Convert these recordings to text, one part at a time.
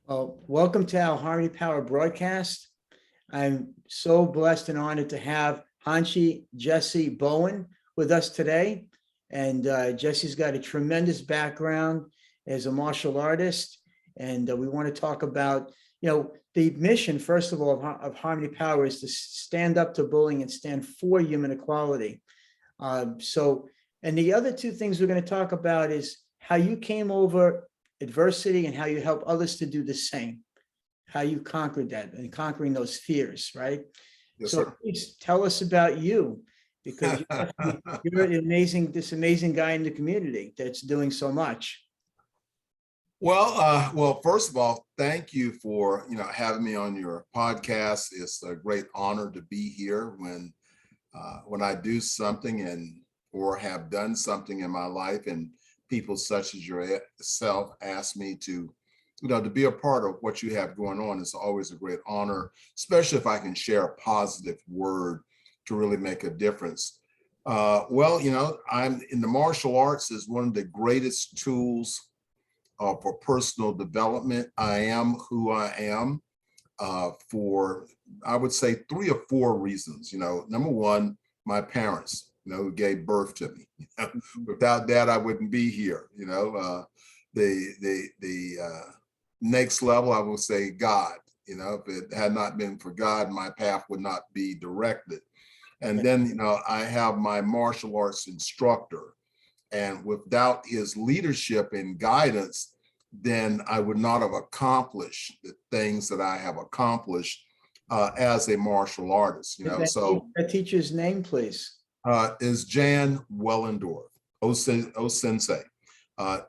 Well, welcome to our Harmony Power broadcast. I'm so blessed and honored to have Hanshi Jessie Bowen with us today. And Jessie's got a tremendous background as a martial artist. And we want to talk about, the mission, first of all, of Harmony Power is to stand up to bullying and stand for human equality. And the other two things we're going to talk about is how you came over adversity and how you help others to do the same, how you conquered that and conquering those fears, right? Yes, So sir. please tell us about you, because you're this amazing guy in the community that's doing so much. Well, first of all, thank you for having me on your podcast. It's a great honor to be here when I do something or have done something in my life, and people such as yourself ask me to be a part of what you have going on. It's always a great honor, especially if I can share a positive word to really make a difference. I'm in the martial arts is one of the greatest tools for personal development. I am who I am for, I would say, 3 or 4 reasons. Number one, my parents, who gave birth to me. Without that, I wouldn't be here. The next level, I would say God. If it had not been for God, my path would not be directed. And then, I have my martial arts instructor. And without his leadership and guidance, then I would not have accomplished the things that I have accomplished as a martial artist. That teacher's name, please. Is Jan Wellendorf, O Sensei,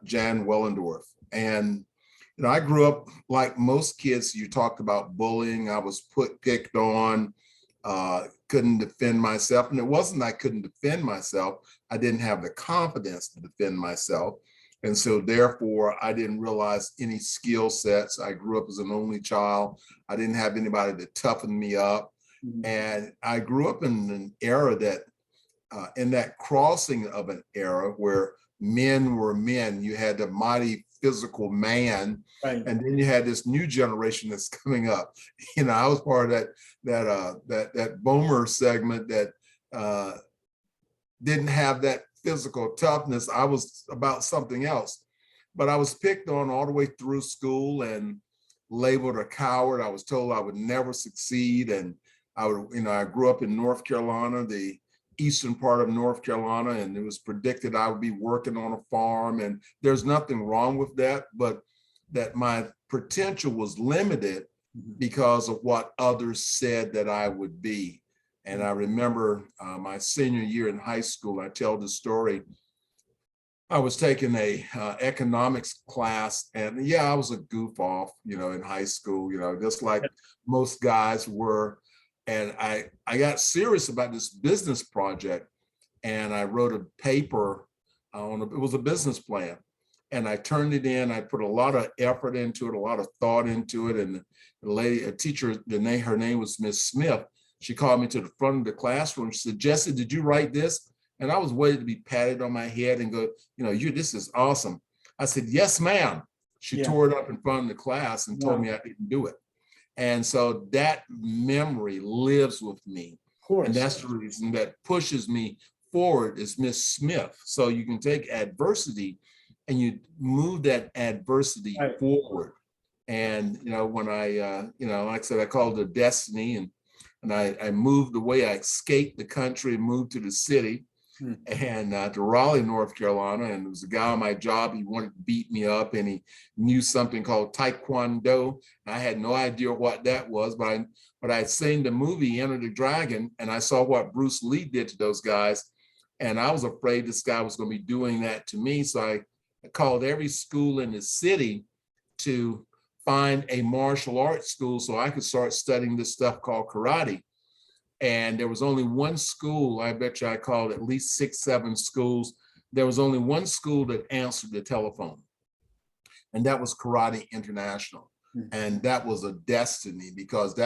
Jan Wellendorf. And I grew up like most kids. You talked about bullying. I was picked on, couldn't defend myself. And it wasn't I couldn't defend myself. I didn't have the confidence to defend myself. And so therefore, I didn't realize any skill sets. I grew up as an only child. I didn't have anybody to toughen me up. Mm-hmm. And I grew up in an era in that crossing of an era where men were men. You had the mighty physical man, right. And then you had this new generation that's coming up. I was part of that boomer segment that didn't have that physical toughness. I was about something else, but I was picked on all the way through school and labeled a coward. I was told I would never succeed, and I grew up in North Carolina, the eastern part of North Carolina, and it was predicted I would be working on a farm, and there's nothing wrong with that, but that my potential was limited because of what others said that I would be. And I remember my senior year in high school, I tell the story, I was taking a economics class, and yeah, I was a goof off, in high school, just like most guys were. And I got serious about this business project, and I wrote a paper it was a business plan, and I turned it in. I put a lot of effort into it, a lot of thought into it. And a teacher, her name was Miss Smith. She called me to the front of the classroom. She said, "Jesse, did you write this?" And I was waiting to be patted on my head and go, this is awesome. I said, "Yes, ma'am." She tore it up in front of the class and told me I didn't do it. And so that memory lives with me. And that's the reason that pushes me forward is Miss Smith. So you can take adversity and you move that adversity forward. And, when like I said, I called it destiny, and I moved away. I escaped the country and moved to the city and to Raleigh, North Carolina. And there was a guy on my job. He wanted to beat me up, and he knew something called Taekwondo. I had no idea what that was, but I'd seen the movie Enter the Dragon, and I saw what Bruce Lee did to those guys. And I was afraid this guy was going to be doing that to me. So I called every school in the city to find a martial arts school so I could start studying this stuff called karate. And there was only one school. I bet you I called at least 6, 7 schools. There was only one school that answered the telephone, and that was Karate International. And that was a destiny, because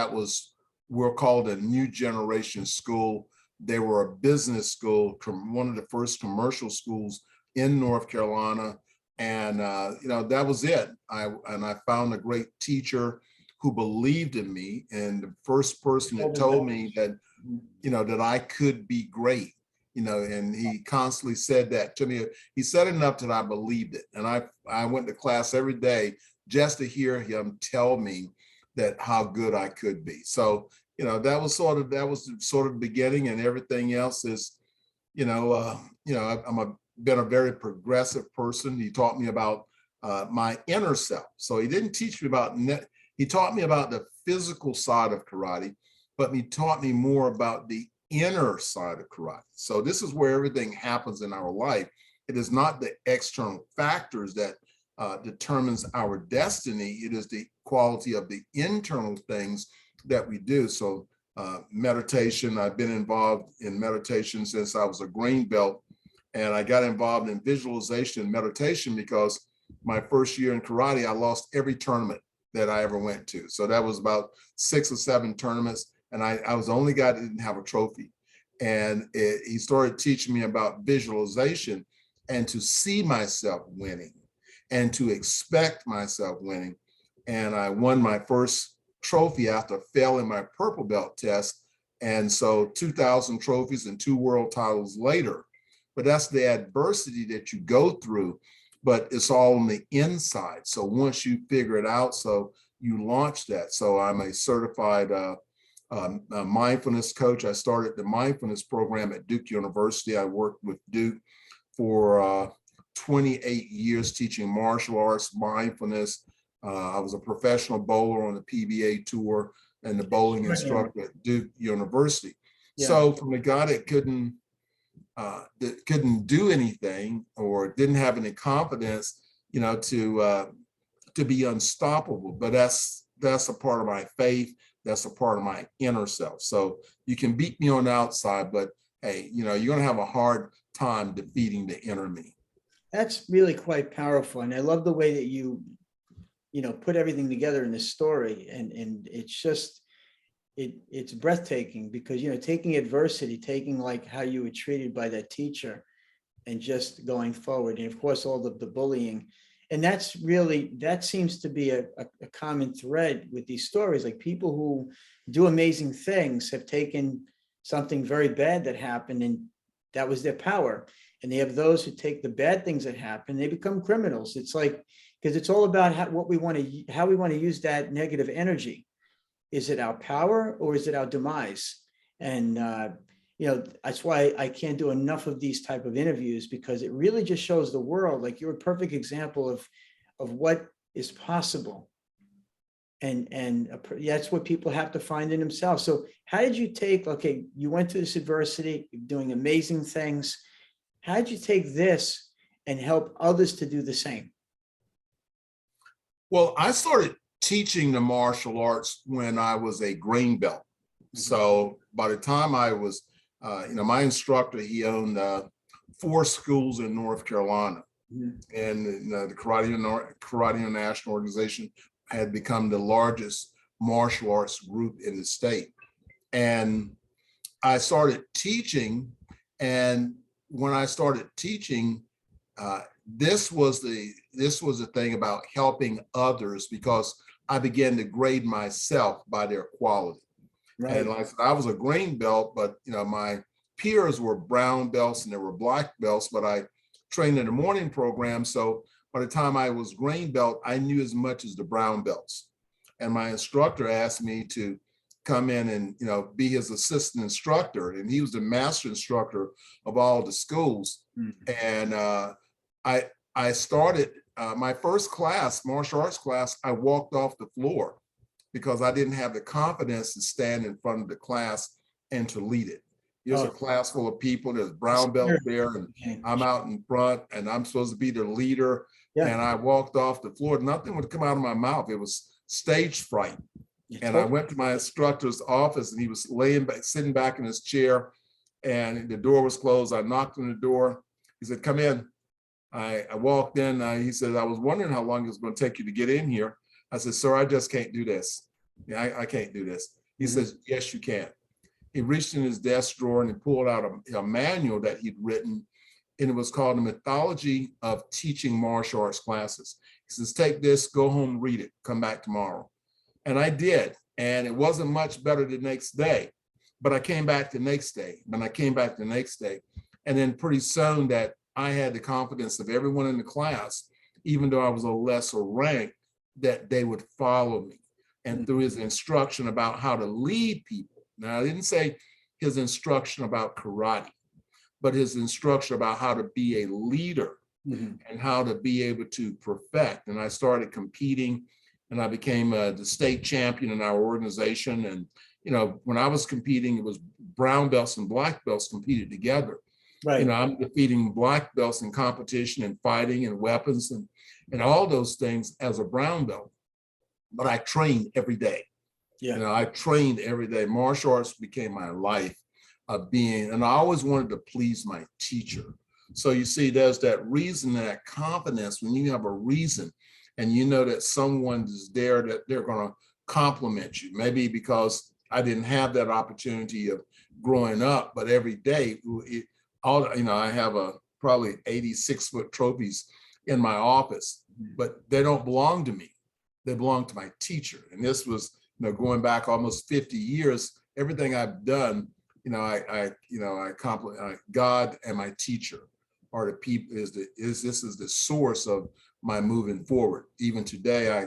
we're called a new generation school. They were a business school, one of the first commercial schools in North Carolina. And that was it. I found a great teacher who believed in me, and the first person that told me that that I could be great. And he constantly said that to me. He said enough that I believed it, and I went to class every day just to hear him tell me that how good I could be. So that was sort of the beginning, and everything else is been a very progressive person. He taught me about my inner self. So he didn't teach me about he taught me about the physical side of karate, but he taught me more about the inner side of karate. So this is where everything happens in our life. It is not the external factors that determines our destiny. It is the quality of the internal things that we do. So meditation, I've been involved in meditation since I was a green belt, and I got involved in visualization and meditation because my first year in karate, I lost every tournament that I ever went to. So that was about 6 or 7 tournaments, and I was the only guy that didn't have a trophy. And he started teaching me about visualization and to see myself winning and to expect myself winning. And I won my first trophy after failing my purple belt test. And so 2,000 trophies and 2 world titles later. But that's the adversity that you go through, but it's all on the inside. So once you figure it out, so you launch that. So I'm a certified mindfulness coach. I started the mindfulness program at Duke University. I worked with Duke for 28 years teaching martial arts, mindfulness. I was a professional bowler on the PBA tour and the bowling instructor at Duke University. Yeah. So from a guy that couldn't do anything or didn't have any confidence, to be unstoppable. But that's a part of my faith. That's a part of my inner self. So you can beat me on the outside, but hey, you're going to have a hard time defeating the inner me. That's really quite powerful. And I love the way that you put everything together in this story. And it's just, it's breathtaking because, taking adversity, taking like how you were treated by that teacher and just going forward. And of course, all the bullying. And that seems to be a common thread with these stories. Like people who do amazing things have taken something very bad that happened and that was their power. And they have those who take the bad things that happen, they become criminals. It's like, because it's all about how we want to use that negative energy. Is it our power or is it our demise? And that's why I can't do enough of these type of interviews, because it really just shows the world, like you're a perfect example of what is possible. And that's what people have to find in themselves. So how did you you went through this adversity, you're doing amazing things. How did you take this and help others to do the same? Well, I started teaching the martial arts when I was a green belt. So by the time I was, my instructor, he owned 4 schools in North Carolina. And the Karate International Organization had become the largest martial arts group in the state. And I started teaching, and when I started teaching, this was the thing about helping others, because I began to grade myself by their quality. Right. And like I said, I was a green belt, but my peers were brown belts and there were black belts, but I trained in the morning program. So by the time I was green belt, I knew as much as the brown belts. And my instructor asked me to come in and be his assistant instructor, and he was the master instructor of all the schools. And I started my first class, martial arts class. I walked off the floor because I didn't have the confidence to stand in front of the class and to lead it. Here's a class full of people, there's brown belts there, and I'm out in front and I'm supposed to be the leader. And I walked off the floor, nothing would come out of my mouth. It was stage fright. And I went to my instructor's office and he was sitting back in his chair, and the door was closed. I knocked on the door. He said, "Come in." I walked in. He said, "I was wondering how long it was going to take you to get in here." I said, "Sir, I just can't do this. I can't do this." He says, "Yes, you can." He reached in his desk drawer and he pulled out a manual that he'd written, and it was called The Mythology of Teaching Martial Arts Classes. He says, take this, go home, read it, come back tomorrow. And I did. And it wasn't much better the next day, but I came back the next day, and then pretty soon that I had the confidence of everyone in the class, even though I was a lesser rank, that they would follow me. And through his instruction about how to lead people. Now, I didn't say his instruction about karate, but his instruction about how to be a leader and how to be able to perfect. And I started competing, and I became the state champion in our organization. And, you know, when I was competing, it was brown belts and black belts competed together. Right. You know, I'm defeating black belts in competition and fighting and weapons and all those things as a brown belt. But I trained every day. Yeah. You know, I trained every day. Martial arts became my life of being, and I always wanted to please my teacher. So you see, there's that reason, that confidence when you have a reason and you know that someone is there, that they're going to compliment you. Maybe because I didn't have that opportunity of growing up, but every day, I have probably 86-foot trophies in my office, but they don't belong to me. They belong to my teacher. And this was, going back almost 50 years, everything I've done, I compliment God and my teacher are the people, this is the source of my moving forward. Even today,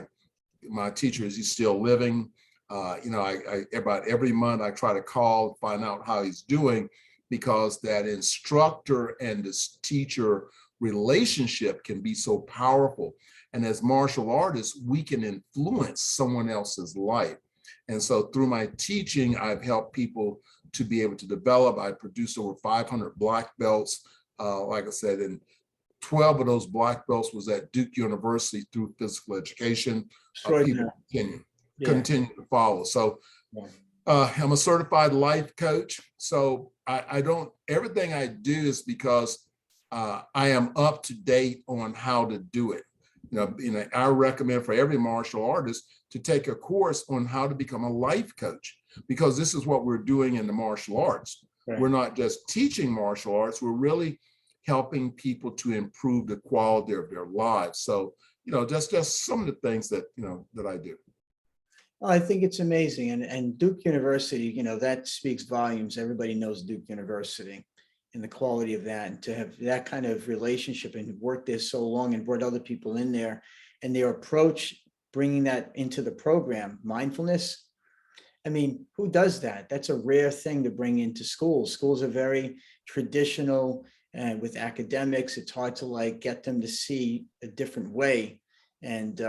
my teacher, is he's still living. I about every month I try to call, find out how he's doing, because that instructor and this teacher relationship can be so powerful. And as martial artists, we can influence someone else's life. And so through my teaching, I've helped people to be able to develop. I produced over 500 black belts. Like I said, and 12 of those black belts was at Duke University through physical education. People continue to follow. So I'm a certified life coach. So everything I do is because I am up to date on how to do it. I recommend for every martial artist to take a course on how to become a life coach, because this is what we're doing in the martial arts. Right. We're not just teaching martial arts, we're really helping people to improve the quality of their lives. So, just some of the things that, that I do. Well, I think it's amazing. And Duke University, that speaks volumes. Everybody knows Duke University and the quality of that, and to have that kind of relationship and worked there so long and brought other people in there, and their approach, bringing that into the program, mindfulness. I mean, who does that? That's a rare thing to bring into schools. Schools are very traditional, and with academics, it's hard to get them to see a different way. And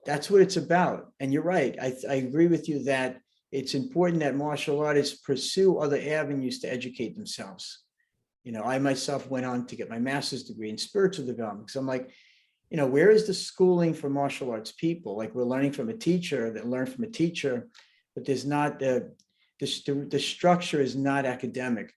that's what it's about. And you're right. I agree with you that it's important that martial artists pursue other avenues to educate themselves. I myself went on to get my master's degree in spiritual development. So I'm like, where is the schooling for martial arts people? Like, we're learning from a teacher that learned from a teacher, but there's not the structure is not academic.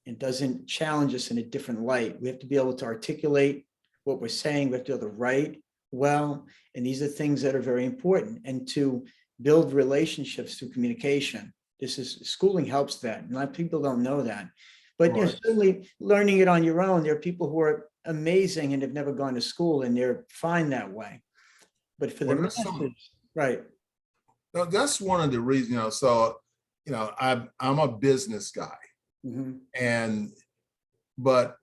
It doesn't challenge us in a different light. We have to be able to articulate what we're saying. We have to be able to write well. And these are things that are very important. And to build relationships through communication. Schooling helps that. A lot of people don't know that. But Right. Certainly learning it on your own. There are people who are amazing and have never gone to school, and they're fine that way. But for the masters, right. No, that's one of the reasons, so, I'm a business guy. But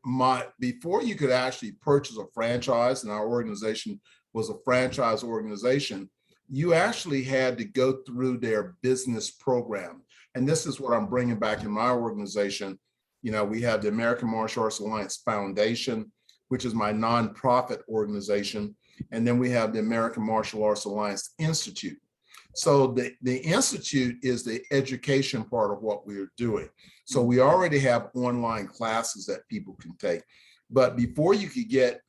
before you could actually purchase a franchise, and our organization was a franchise organization, you actually had to go through their business program. And this is what I'm bringing back in my organization. We have the American Martial Arts Alliance Foundation, which is my nonprofit organization. And then we have the American Martial Arts Alliance Institute. So the Institute is the education part of what we're doing. So we already have online classes that people can take. But before you could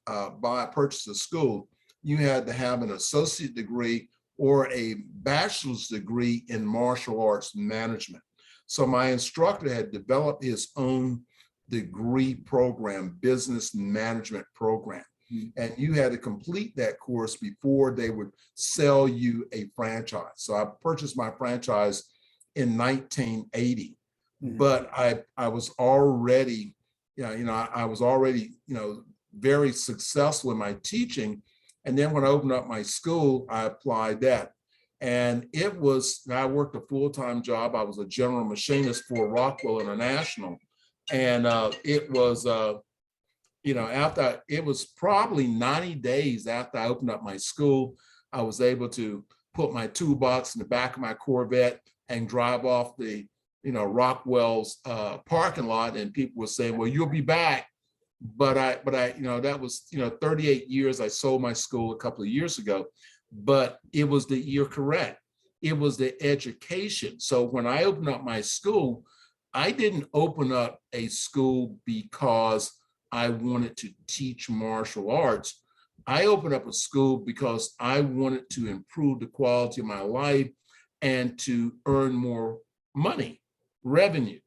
purchase a school, you had to have an associate degree or a bachelor's degree in martial arts management. So my instructor had developed his own degree program, business management program. And you had to complete that course before they would sell you a franchise. So I purchased my franchise in 1980, but I was already yeah, I was already, very successful in my teaching. And then when I opened up my school, I applied that. And I worked a full-time job. I was a general machinist for Rockwell International. And it was probably 90 days after I opened up my school, I was able to put my toolbox in the back of my Corvette and drive off the, Rockwell's parking lot. And people were saying, well, you'll be back. But that was, 38 years. I sold my school a couple of years ago, but you're correct. It was the education. So when I opened up my school, I didn't open up a school because I wanted to teach martial arts. I opened up a school because I wanted to improve the quality of my life and to earn more money, revenue.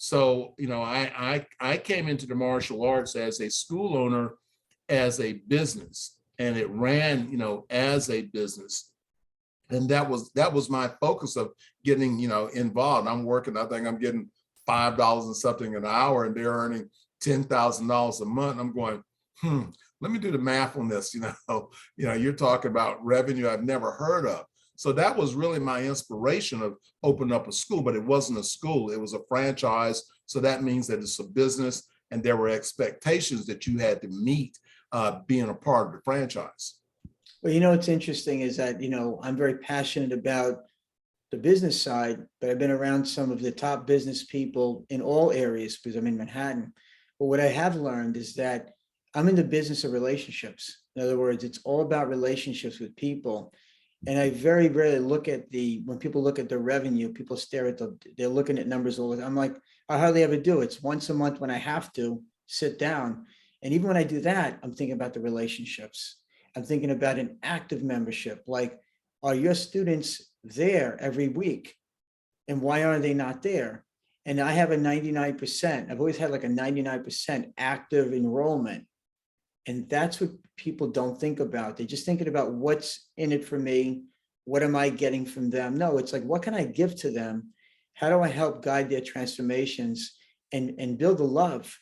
So, I came into the martial arts as a school owner, as a business, and it ran, as a business. And that was my focus of getting, involved. I'm working, I think I'm getting $5 and something an hour, and they're earning $10,000 a month. I'm going, let me do the math on this. You're talking about revenue I've never heard of. So that was really my inspiration of opening up a school, but it wasn't a school, it was a franchise. So that means that it's a business, and there were expectations that you had to meet being a part of the franchise. Well, what's interesting is that, I'm very passionate about the business side, but I've been around some of the top business people in all areas because I'm in Manhattan. But what I have learned is that I'm in the business of relationships. In other words, it's all about relationships with people. And I very rarely when people look at the revenue, people stare at they're looking at numbers all the time. I'm like, I hardly ever do. It's once a month when I have to sit down. And even when I do that, I'm thinking about the relationships. I'm thinking about an active membership. Like, are your students there every week? And why are they not there? And I have a 99%. I've always had like a 99% active enrollment. And that's what people don't think about. They're just thinking about what's in it for me. What am I getting from them? No, it's like, what can I give to them? How do I help guide their transformations and build the love?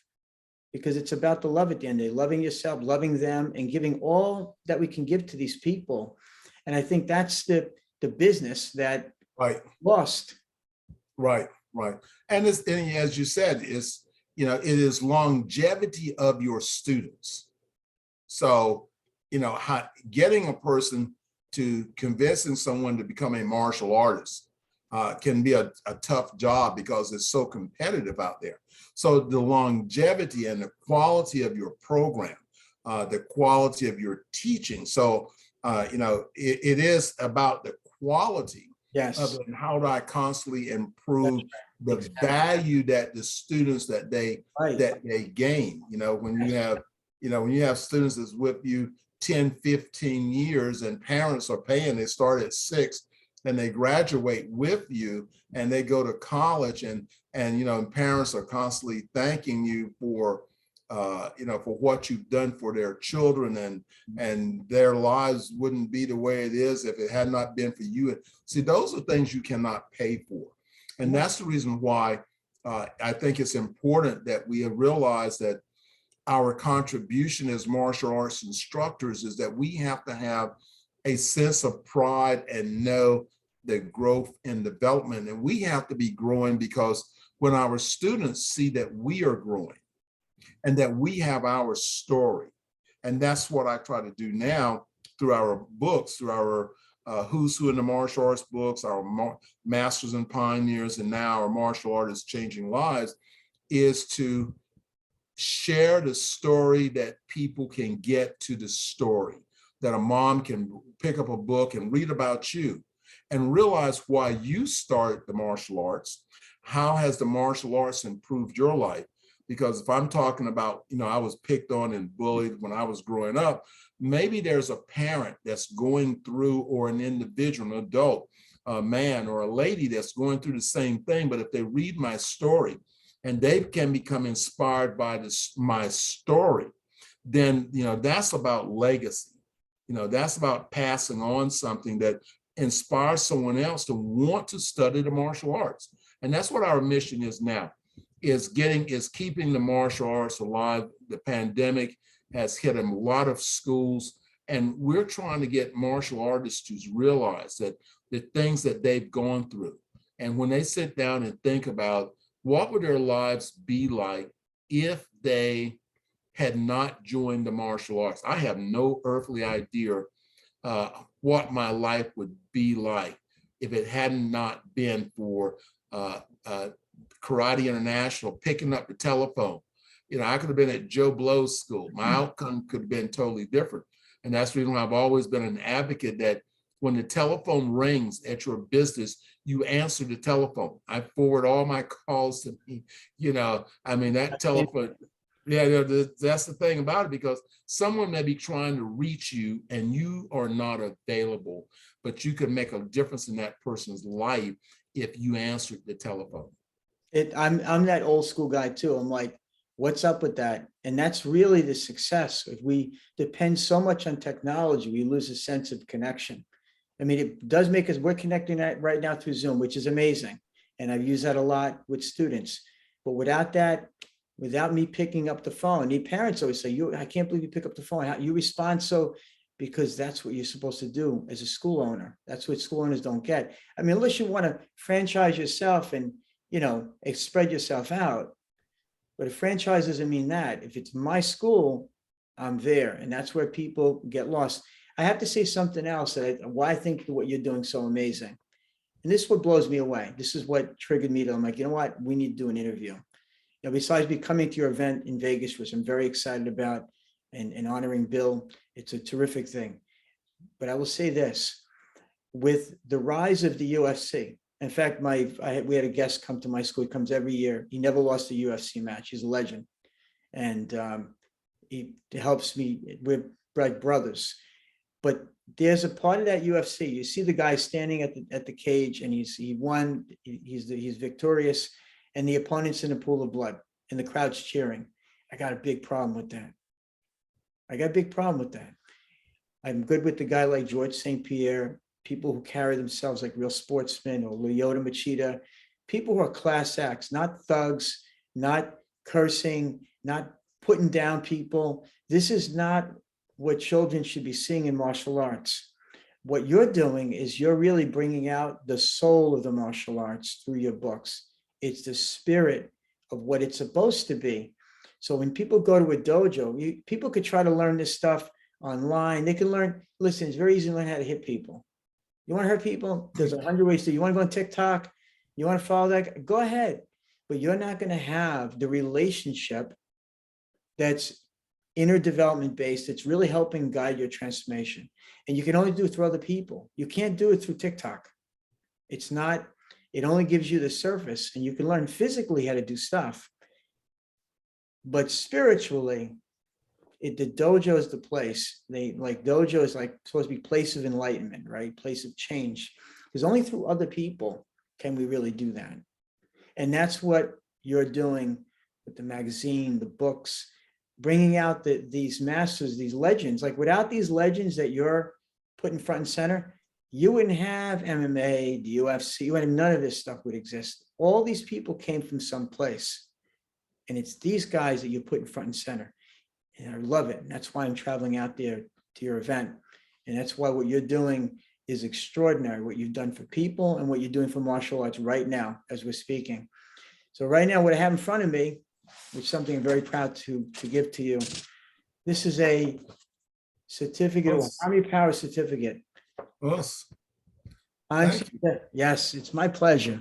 Because it's about the love at the end of the day, loving yourself, loving them, and giving all that we can give to these people. And I think that's the business that Right. lost. Right. And as you said, it is longevity of your students. So, getting a person to convincing someone to become a martial artist can be a tough job because it's so competitive out there. So the longevity and the quality of your program, the quality of your teaching. So, it is about the quality Yes. of it, and how do I constantly improve the Exactly. value that the students that they gain. When you have students that's with you 10, 15 years, and parents are paying, they start at 6 and they graduate with you and they go to college, and parents are constantly thanking you for what you've done for their children, and their lives wouldn't be the way it is if it had not been for you. See, those are things you cannot pay for. And that's the reason why I think it's important that we realize that our contribution as martial arts instructors is that we have to have a sense of pride and know the growth and development. And we have to be growing because when our students see that we are growing and that we have our story, and that's what I try to do now through our books, through our Who's Who in the Martial Arts books, our Masters and Pioneers, and now our Martial Artists Changing Lives, is to share the story that people can get to the story, that a mom can pick up a book and read about you and realize why you started the martial arts. How has the martial arts improved your life? Because if I'm talking about, I was picked on and bullied when I was growing up, maybe there's a parent that's going through, or an individual, an adult, a man or a lady that's going through the same thing. But if they read my story and they can become inspired by my story, then, that's about legacy. That's about passing on something that inspires someone else to want to study the martial arts. And that's what our mission is now. is keeping the martial arts alive. The pandemic has hit a lot of schools, and we're trying to get martial artists to realize that the things that they've gone through, and when they sit down and think about what would their lives be like if they had not joined the martial arts. I have no earthly idea what my life would be like if it hadn't not been for Karate International picking up the telephone. You know, I could have been at Joe Blow's school. My outcome could have been totally different. And that's the reason why I've always been an advocate that when the telephone rings at your business, you answer the telephone. I forward all my calls to me, you know, I mean, that telephone, yeah, that's the thing about it, because someone may be trying to reach you and you are not available, but you can make a difference in that person's life if you answered the telephone. I'm that old school guy too. I'm like, what's up with that? And that's really the success. If we depend so much on technology, we lose a sense of connection. I mean, it does make us, we're connecting that right now through Zoom, which is amazing. And I've used that a lot with students. But without that, without me picking up the phone, the parents always say, I can't believe you pick up the phone. You respond so, because that's what you're supposed to do as a school owner. That's what school owners don't get. I mean, unless you want to franchise yourself and, you know, spread yourself out. But a franchise doesn't mean that. If it's my school, I'm there. And that's where people get lost. I have to say something else why I think what you're doing so amazing. And this is what blows me away. This is what triggered me to, I'm like, you know what? We need to do an interview. You know, besides me coming to your event in Vegas, which I'm very excited about, and honoring Bill, it's a terrific thing. But I will say this, with the rise of the UFC, in fact, we had a guest come to my school. He comes every year. He never lost a UFC match. He's a legend. And he helps me. We're like brothers. But there's a part of that UFC. You see the guy standing at the cage, and he won. He's victorious, and the opponent's in a pool of blood, and the crowd's cheering. I got a big problem with that. I'm good with the guy like George St. Pierre, people who carry themselves like real sportsmen, or Lyoto Machida, people who are class acts, not thugs, not cursing, not putting down people. This is not what children should be seeing in martial arts. What you're doing is you're really bringing out the soul of the martial arts through your books. It's the spirit of what it's supposed to be. So when people go to a dojo, people could try to learn this stuff online. They can learn, listen, it's very easy to learn how to hit people. You want to hurt people? There's 100 ways to. You want to go on TikTok? You want to follow that? Go ahead. But you're not going to have the relationship that's inner development based. It's really helping guide your transformation. And you can only do it through other people. You can't do it through TikTok. It's not, it only gives you the surface, and you can learn physically how to do stuff. But spiritually, the dojo is the place. Dojo is like supposed to be place of enlightenment, right? Place of change. Because only through other people can we really do that. And that's what you're doing with the magazine, the books, bringing out these masters, these legends. Like without these legends that you're putting front and center, you wouldn't have MMA, the UFC, none of this stuff would exist. All these people came from some place. And it's these guys that you put in front and center. And I love it. And that's why I'm traveling out there to your event. And that's why what you're doing is extraordinary, what you've done for people and what you're doing for martial arts right now as we're speaking. So right now, what I have in front of me, which is something I'm very proud to give to you. This is a certificate, a Harmony Power certificate. Yes. Yes, it's my pleasure.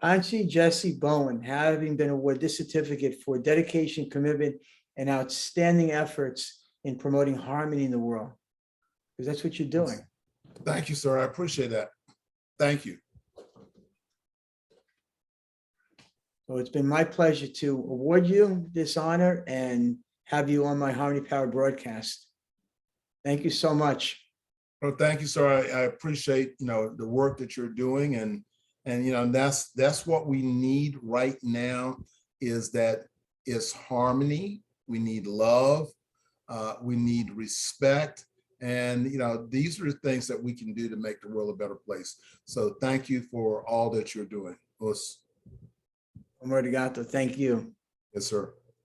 Auntie Jessie Bowen, having been awarded this certificate for dedication, commitment, and outstanding efforts in promoting harmony in the world. Because that's what you're doing. Thank you, sir. I appreciate that. Thank you. So it's been my pleasure to award you this honor and have you on my Harmony Power broadcast. Thank you so much. Well, thank you, sir. I appreciate, the work that you're doing, and that's what we need right now is harmony. We need love. We need respect. And, these are the things that we can do to make the world a better place. So thank you for all that you're doing. Obrigado. Thank you. Yes, sir.